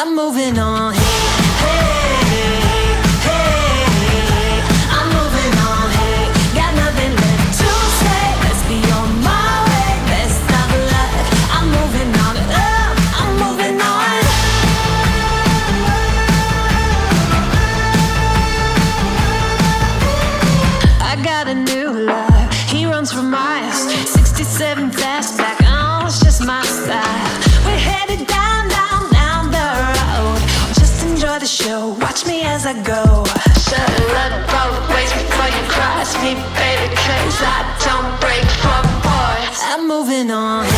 I'm moving on. Hey, hey, I'm moving on. Hey, got nothing left to say. Let's be on my way. Best of luck. I'm moving on. I'm moving on. I got a new love. He runs for miles. 67 fastback. Oh, it's just my style. We're headed down the road. Just enjoy the show. Watch me as I go. Shuttle up both ways before you cross me, baby, 'cause I don't break for boys. I'm moving on.